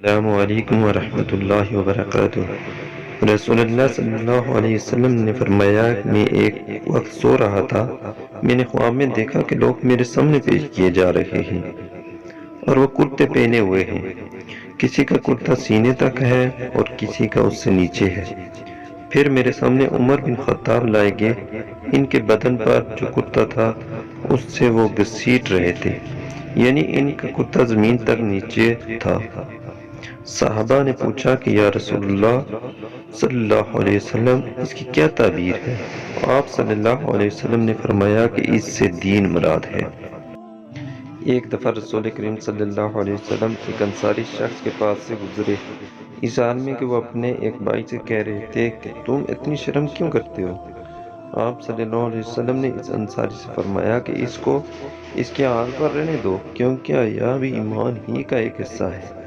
السلام علیکم ورحمۃ اللہ وبرکاتہ۔ رسول اللہ صلی اللہ علیہ وسلم نے فرمایا کہ میں ایک وقت سو رہا تھا، میں نے خواب میں دیکھا کہ لوگ میرے سامنے پیش کیے جا رہے ہیں اور وہ کرتے پہنے ہوئے ہیں۔ کسی کا کرتا سینے تک ہے اور کسی کا اس سے نیچے ہے۔ پھر میرے سامنے عمر بن خطاب لائے گئے، ان کے بدن پر جو کرتا تھا اس سے وہ گھسیٹ رہے تھے، یعنی ان کا کرتا زمین تک نیچے تھا۔ صحابہ نے پوچھا کہ یا رسول اللہ صلی اللہ علیہ وسلم، اس کی کیا تعبیر ہے؟ آپ صلی اللہ علیہ وسلم نے فرمایا کہ اس سے دین مراد ہے۔ ایک دفعہ رسول کریم صلی اللہ علیہ وسلم ایک انصاری شخص کے پاس سے گزرے، اس حال میں کہ وہ اپنے ایک بھائی سے کہہ رہے تھے کہ تم اتنی شرم کیوں کرتے ہو؟ آپ صلی اللہ علیہ وسلم نے اس انصاری سے فرمایا کہ اس کو اس کے حال پر رہنے دو، کیونکہ حیا بھی ایمان ہی کا ایک حصہ ہے۔